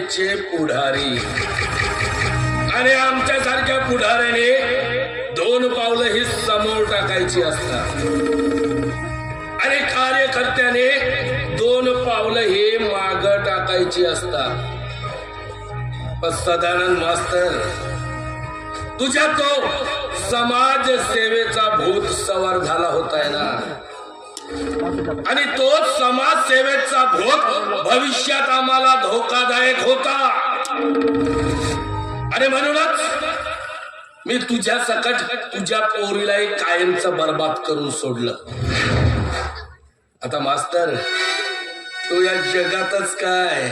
शाळेचे पुढारी आणि आमच्यासारख्या पुढाऱ्याने 2 पावलं ही समोर टाकायची असतात आणि कार्यकर्त्याने 2 पावलं ही माग टाकायची असतात. पण सदानंद मास्तर, तुझ्या तो समाज सेवेचा भूत सवार झाला होताय ना, आणि तोच समाज सेवेचा भूत भविष्यात आम्हाला धोकादायक होता. आणि म्हणूनच मी तुझ्या सकट तुझ्या पोरीलाही कायमचं बर्बाद करून सोडलं. आता मास्तर, तू या जगातच काय,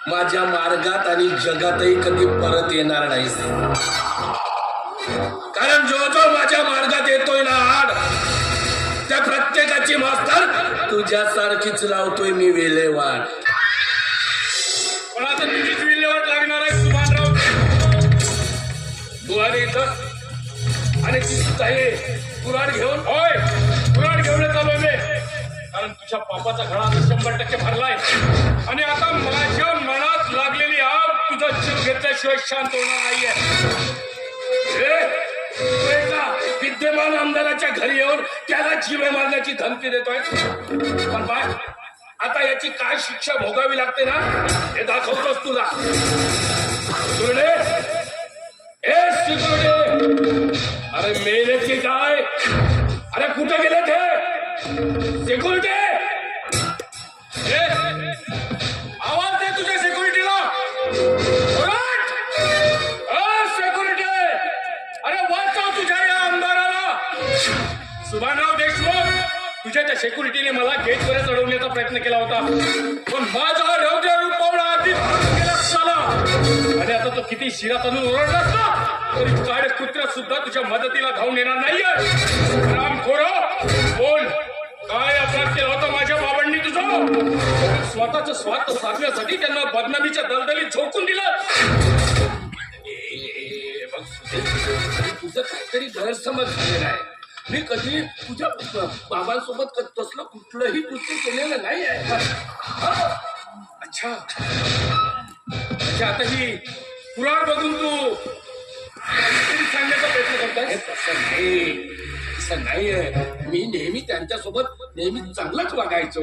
माझ्या मार्गात आणि जगातही कधी परत येणार नाहीस. कारण जो जो माझ्या मार्गात येतोय ना आड, त्या प्रत्येकाची मास्तर तुझ्यासारखीच लावतोय मी विल्हेवाट. पण आता तुझीच विल्हेवाट लागणार आहे सुभानराव. तू आली इथं आणि कुऱ्हाड घेऊन. होय, कुऱ्हाड घेऊन चाललोय मी, कारण तुझ्या बापाचा घडा 100% भरलाय आणि आता माझ्या मनात लागलेली आग तुझा जीव घेतल्याशिवाय शांत होणार नाहीये. विद्यमान आमदाराच्या घरी येऊन त्याला जीवे मारण्याची धमकी देतोय. पण बाय, आता याची काय शिक्षा भोगावी लागते ना, हे दाखवतोस तुला. सुरडे, ए सिक्युरिटी, अरे मेले की काय, अरे कुठे गेले ते सिक्युरिटी? आवाज दे तुझ्या सिक्युरिटीला. सिक्युरिटी, अरे वाचव तुझ्या या आमदाराला. सुभानराव देशमुख, तुझ्या त्या सिक्युरिटीने मला गेटवर चढवण्याचा प्रयत्न केला होता, पण माझा रौद्र रूप पावला आधीच गेला साला. आणि आता तो किती शिरा तनून ओरडला असता तरी काळे कुत्र्या सुद्धा तुझ्या मदतीला धावून येणार नाहीये. रामखोरा, बोल, काय अपराध केला होता माझ्या बाबांनी तुझा? स्वतःचा स्वार्थ साधण्यासाठी त्यांना बदनामीच्या दलदलीत झोकून दिलं. तुझं काहीतरी गैरसमज झालेला आहे. मी कधी तुझ्या बाबांसोबत तसलं कुठलंही कृत्य केलेलं नाही आहे. अच्छा, आता ही कुऱ्हाड बघून तू सांगण्याचा प्रयत्न करताय? तसं नाहीये. मी नेहमी त्यांच्यासोबत नेहमी चांगलंच वागायचो.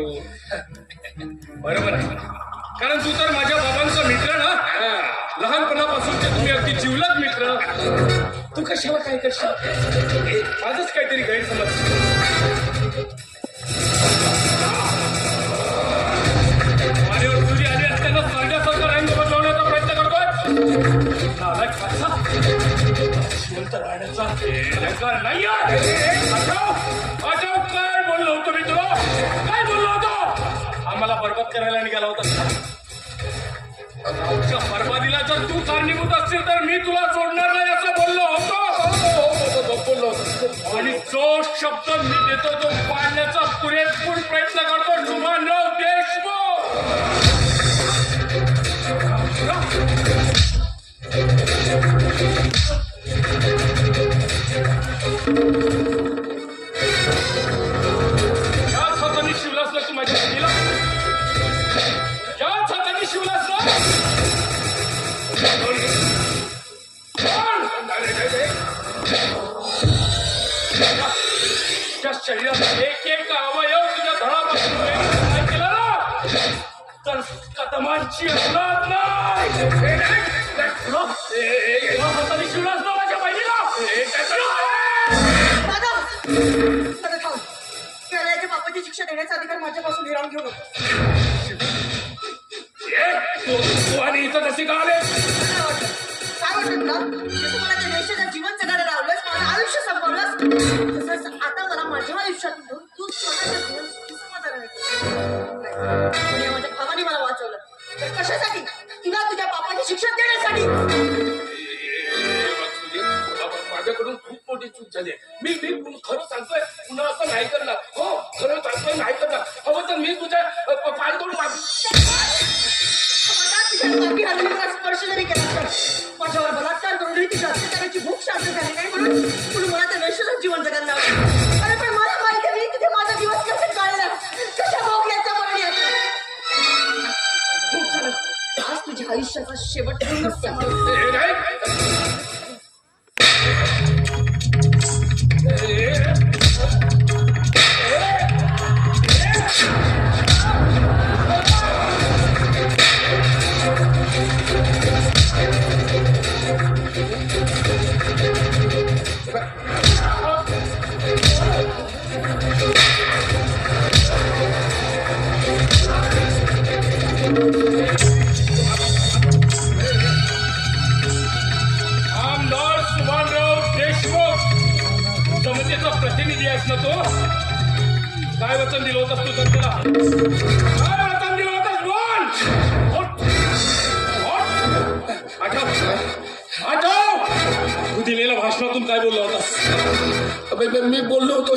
बरोबर आहे, कारण तू तर माझ्या बाबांचा मित्र ना, लहानपणापासूनचे तुम्ही अगदी जिवलग मित्र. तू कशाला काय करशील? आजच काहीतरी गैरसमज. माझ्यावर तुझी आली असताना सारख्यासारखं रांग बदलवण्याचा प्रयत्न करतोय. जिवंत राहण्याचा अधिकार नाही आहे. आठव, काय बोललो होतो मी तुला? काय बोललो होतो? आम्हाला बरबाद करायला निघाला होता. आमच्या बरबादीला जर तू कारणीभूत असशील तर मी तुला सोडणार नाही असं बोललो होतो. आणि जो शब्द मी देतो तो पाळण्याचा पुरेपूर प्रयत्न करतो सुभानराव देशमुख. याच हाताने शिवलास ना तू माझ्या मुलीला? याच हाताने शिवलास ना? त्या शरीरात एक एक अवयव तुझ्या धडापासून वेगळा केला ना, तर कदमांची औलाद नाही. हाताने शिवलास ना माझ्या बहिणीला? बापाची शिक्षा देण्याचा अधिकार माझ्यापासून हिरावून घेऊ नको. तू आणि इथं कशी का आले? काय वाटत तुला? तुम्हाला त्या देशाच्या जीवन जगायला लावलंस, माझं आयुष्य संपवलंस. तसंच आता मला माझ्या आयुष्यात घेऊन तू स्वतःच्या जीवन समाधान नाही. माझ्या भावाने मला वाचवलं, तर कशासाठी? तुला तुझ्या बापाची शिक्षा देण्यासाठी. माझ्याकडून खूप मोठी चूक झाली. मी खरं सांगतोय, पुन्हा असं नाही करणार. हो, खरं सांगतोय, नाही करणार. हवं तर मी तुझ्या पाय दोन माफी हल्ली मला स्पर्श जरी केला तर माझ्यावर बलात्कार करूनही तिच्या अत्याचाराची भूक शांत झाली नाही, म्हणून मला त्या वैश्याचं जीवन जगायला लावलं. अरे पण मला माहिती आहे मी तिथे माझा दिवस कसे काढला, कशा भोगल्याचा मरण याचा. खूप झालं, आज तुझ्या आयुष्याचा शेवट होईलच समज. हे नाही. आमदार सुभानराव देशमुख समितीचा प्रतिनिधी आहेस ना तू? काय वचन दिलं होतंस तू जनतेला? काय वचन दिलं होतंस बोल? उठ. उठ. आठव तू दिलेल्या भाषणातून काय बोलला होतास? अबे, मी बोललो होतो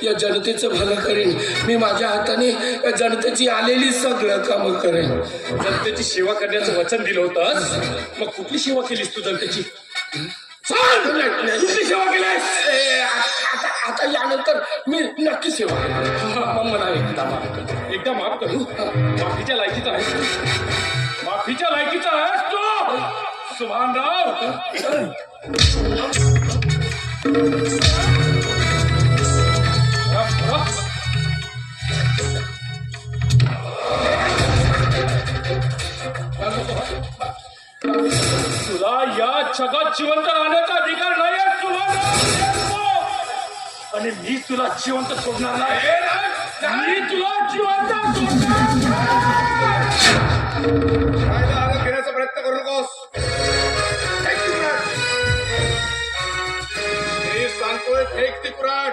या जनतेचं भलं करेन. मी माझ्या हाताने या जनतेची आलेली सगळं कामं करेन. जनतेची सेवा करण्याचं वचन दिलं होतंस, मग कुठली सेवा केलीस तू जनतेची? सांग! कुठली सेवा केलीस? आता यानंतर मी नक्की सेवा करेन. मग मला एकदा माफ करू. माफीच्या लायकीचा आहेस, माफीच्या लायकीचा आहेस तू सुभानराव. तुला या जगात जिवंत राहण्याचा अधिकार नाही आहे सुभानराव. आणि मी तुला जिवंत सोडणार नाही. मी तुला जिवंत सोडणार नाही. राहायला आलं घेण्याचा प्रयत्न करू नकोस. मी सांगतोय फेक ती कुऱ्हाड.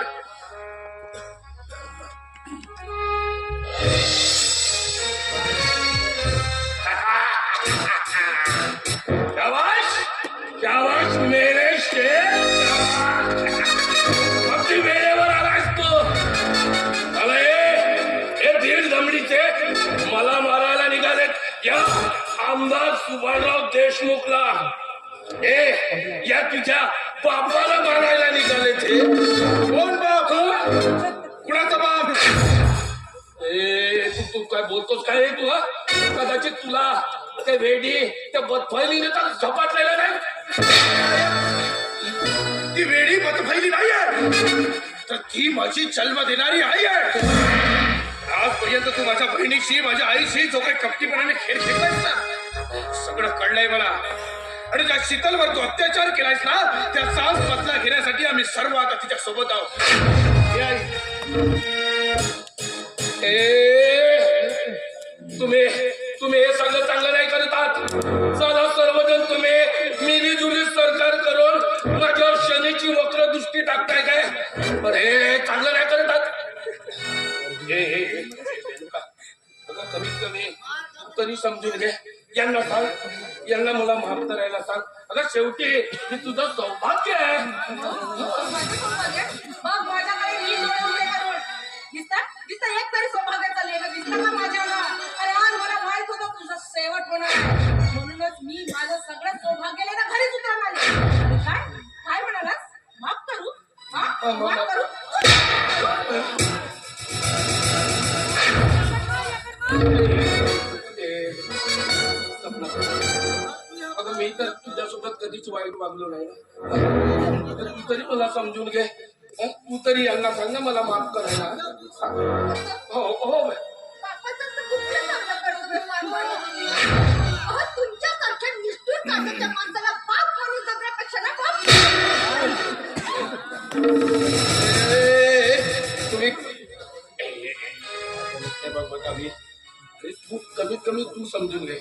शाबाश शाबाश मेरे शेर. अगदी वेळेवर आलास तू. अरे हे दीड दमडीचे मला मारायला निघालेत या आमदार सुभानराव देशमुखला. या तुझ्या बापाला मारायला निघाले ते. कोण बाप? कुणाचा बाप? तू काय बोलतोस काय तू? कदाचित तुला ते वेडी त्या बदफैलीने तर झपाटलेलं नाही. ती वेडी मतफैली नाहीये, तर ती माझी जन्म देणारी आई आहे. आजपर्यंत तू माझ्या बहिणीशी माझ्या आईशी जो काही कपटीपणाने खेळ खेळलायस ना, सगळं कळलंय मला. आणि ज्या शीतलवर तू अत्याचार केलायस ना, त्याचा बदला घेण्यासाठी आम्ही सर्व आता तिच्या सोबत आहोत. हे आई, तुम्ही हे सगळं चांगलं नाही करत आहात. चला सर्वजण तुम्ही मिलीजुली सरकार करून माझ्यावर शनीची वक्र दृष्टी टाकताय काय? पण हे चांगलं नाही करत आहात. कमीत कमी तरी समजून घे. यांना सांग, यांना मला माफ करायला सांग. अगं शेवटी हे तुझं सौभाग्य आहे. मग माझ्याकडे नीट डोळे उघडे करून दिसता एक तरी सौभाग्याचा लेख दिसला का माझ्याला? अरे आज मला माहित होतं तुझं शेवट होणार आहे. म्हणूनच मी माझं सगळं सौभाग्य लेखा घरीच उतरणार आले. आणि काय म्हणालास? माफ करू? माफ करू? अगं मी तर तुझ्यासोबत कधीच वाईट वागलो नाही ना. तर तू तरी मला समजून घे. तू तरी यांना सांग ना मला माफ करायला. हो हो. बापाचं तर खूपच चांगलं करत आहे. अहो, तुमच्यासारख्या निष्ठुर कामाच्या माणसाला बाप म्हणून जगण्यापेक्षा ना तुम्ही तू कमीत कमी तू समजून घे.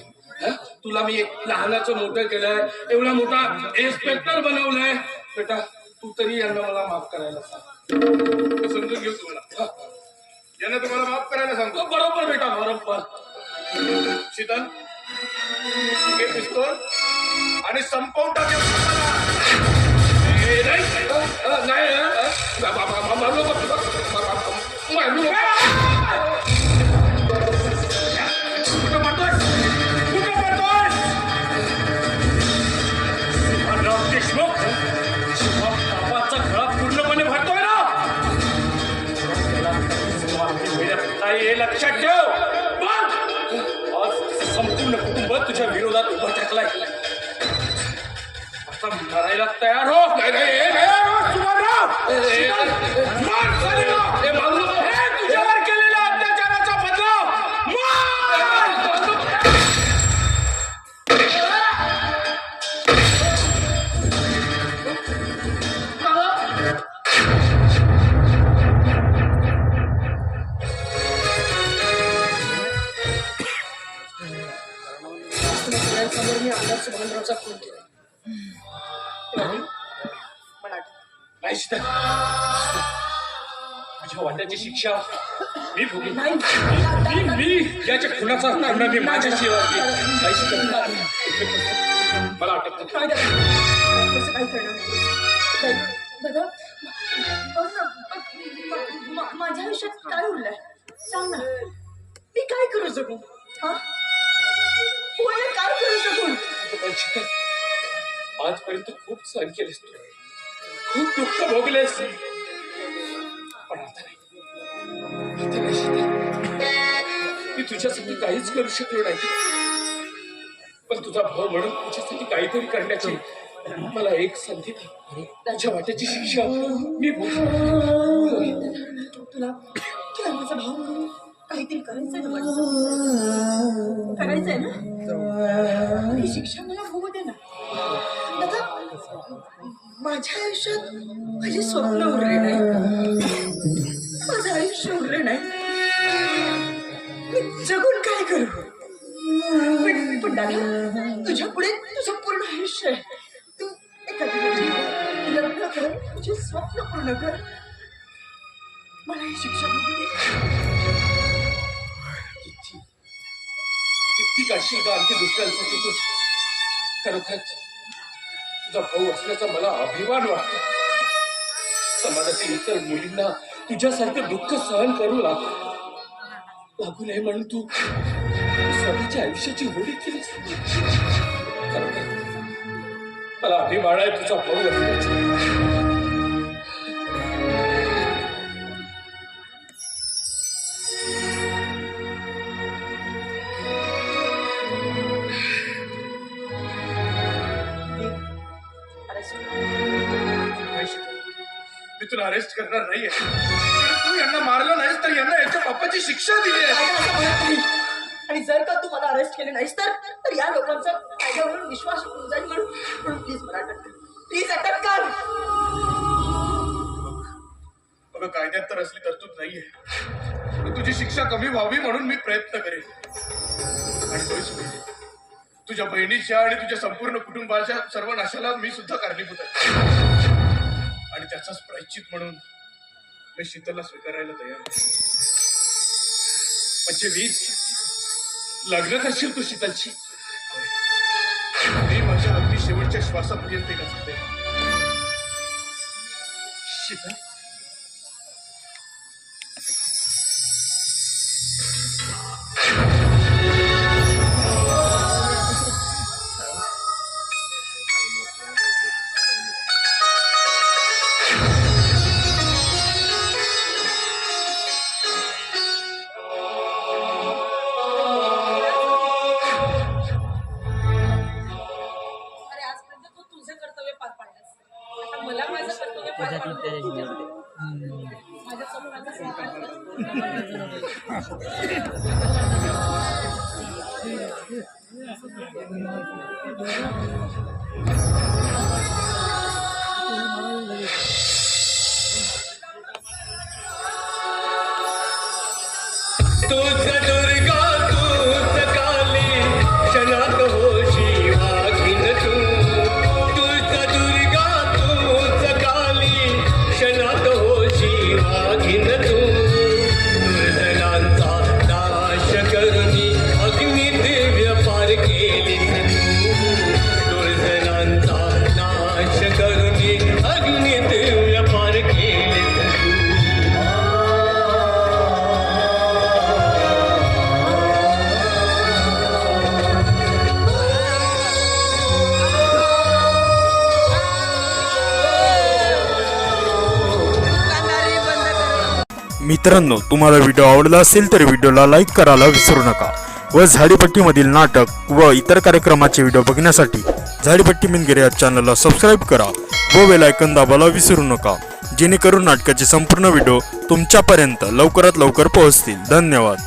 तुला मी लहानाचं मोठं केलंय, एवढा मोठा इन्स्पेक्टर बनवलाय. बेटा तू तरी यांना मला माफ करायला सांग. समजून घेऊ तुम्हाला. यांना तुम्हाला माफ करायला सांगतो. बरोबर बेटा बरोबर. शीतल, घे पिस्तूल आणि संपवून टाकेल. देशमुख बाबाचा गळा पूर्णपणे भरतोय ना. हे लक्षात ठेव. आज संपूर्ण कुटुंब मरायला तयार हो. नाही, नाही, हे, तयार हो, सुभानराव. हे, मार खालीला. हे, मारू नको. हे तुझ्यावर केलेल्या अत्याचाराचा बदला मार. समोर मी आमदार सुभानरावचा फोन केला मला आठवलं. नाही शीतल, माझ्या वाट्याची शिक्षा मी भोगेन. नाही मी याच्या खुनाचा दंड मी माझ्याशी वागेन. नाही शीतल, मला अटक काय दादा? कसं काय करणार दादा? बघ ना, माझ्या आयुष्यात काय उरलंय सांग ना. मी काय करू शकू? हा पुढे काय करू शकू? पण शीतल, आजपर्यंत खूप सहन केलेस तू, खूप दुःख भोगलेस, पण आता नाही. आता नाही शीतल, मी तुझ्यासाठी काहीच करू शकलो नाही, पण तुझा भाऊ म्हणून तुझ्यासाठी काहीतरी करण्याची मला एक संधी दे. तुझ्या वाट्याची शिक्षा मी भोगेन. तुला माझा भाऊ म्हणून काहीतरी करायचंय ना मला? करायचंय ना? ही शिक्षा मला होऊ दे ना. दादा, माझ्या आयुष्यात माझे स्वप्न उरले नाही, माझं आयुष्य उरलं नाही. मी जगून काय करू? पण दादा, तुझ्या पुढे तुझं पूर्ण आयुष्य आहे. तू एखादी मुलगी लग्न कर, तुझे स्वप्न पूर्ण कर. मला ही शिक्षा होऊ दे. किती काशील का आणखी दुसऱ्यांसाठी तू? खरोखरच तुझा भाऊ असल्याचा मला अभिमान वाटतो. समाजातील इतर मुलींना तुझ्यासारखं दुःख सहन करू लागू नये म्हणून तू स्वतःच्या आयुष्याची होळी केलीस. खरोखर मला अभिमान आहे तुझा भाऊ असल्याचा. मी तुला अरेस्ट करणार नाहीये. तू यांना मारलं नाहीस तर यांना याच्या बापाची शिक्षा दिली आहे. कायदा असं म्हणत नाही. आणि जर का तू मला अरेस्ट केले नाहीस तर या लोकांचा कायद्यावरून विश्वास उठून जाईल. म्हणून प्लीज मला अटक कर. प्लीज अटक कर. बघ, कायद्यात तर असली तरतूद नाहीये, पण तुझी शिक्षा कमी व्हावी म्हणून मी प्रयत्न करेन. आणि तुझ्या बहिणीच्या आणि तुझ्या संपूर्ण कुटुंबाच्या सर्वनाशाला मी सुद्धा कारणीभूत आहे. आणि त्याचाच प्रायश्चित म्हणून मी शीतलला स्वीकारायला तयार आहे. म्हणजे लग्न करशील तू शीतलची? मी माझ्या अगदी शेवटच्या श्वासापर्यंत नसते. शीतल, मला माझं कर्तव्य पार पाडून माझ्या समोराचा मित्रांनो, तुम्हाला व्हिडिओ आवडला असेल तर व्हिडिओला लाईक करायला विसरू नका व झाडीपट्टीमधील नाटक व इतर कार्यक्रमाचे व्हिडिओ बघण्यासाठी झाडीपट्टी मिनगिरे या चॅनलला सबस्क्राईब करा व बेल आयकॉन दाबायला विसरू नका, जेणेकरून नाटकाचे संपूर्ण व्हिडिओ तुमच्यापर्यंत लवकरात लवकर पोहोचतील. धन्यवाद.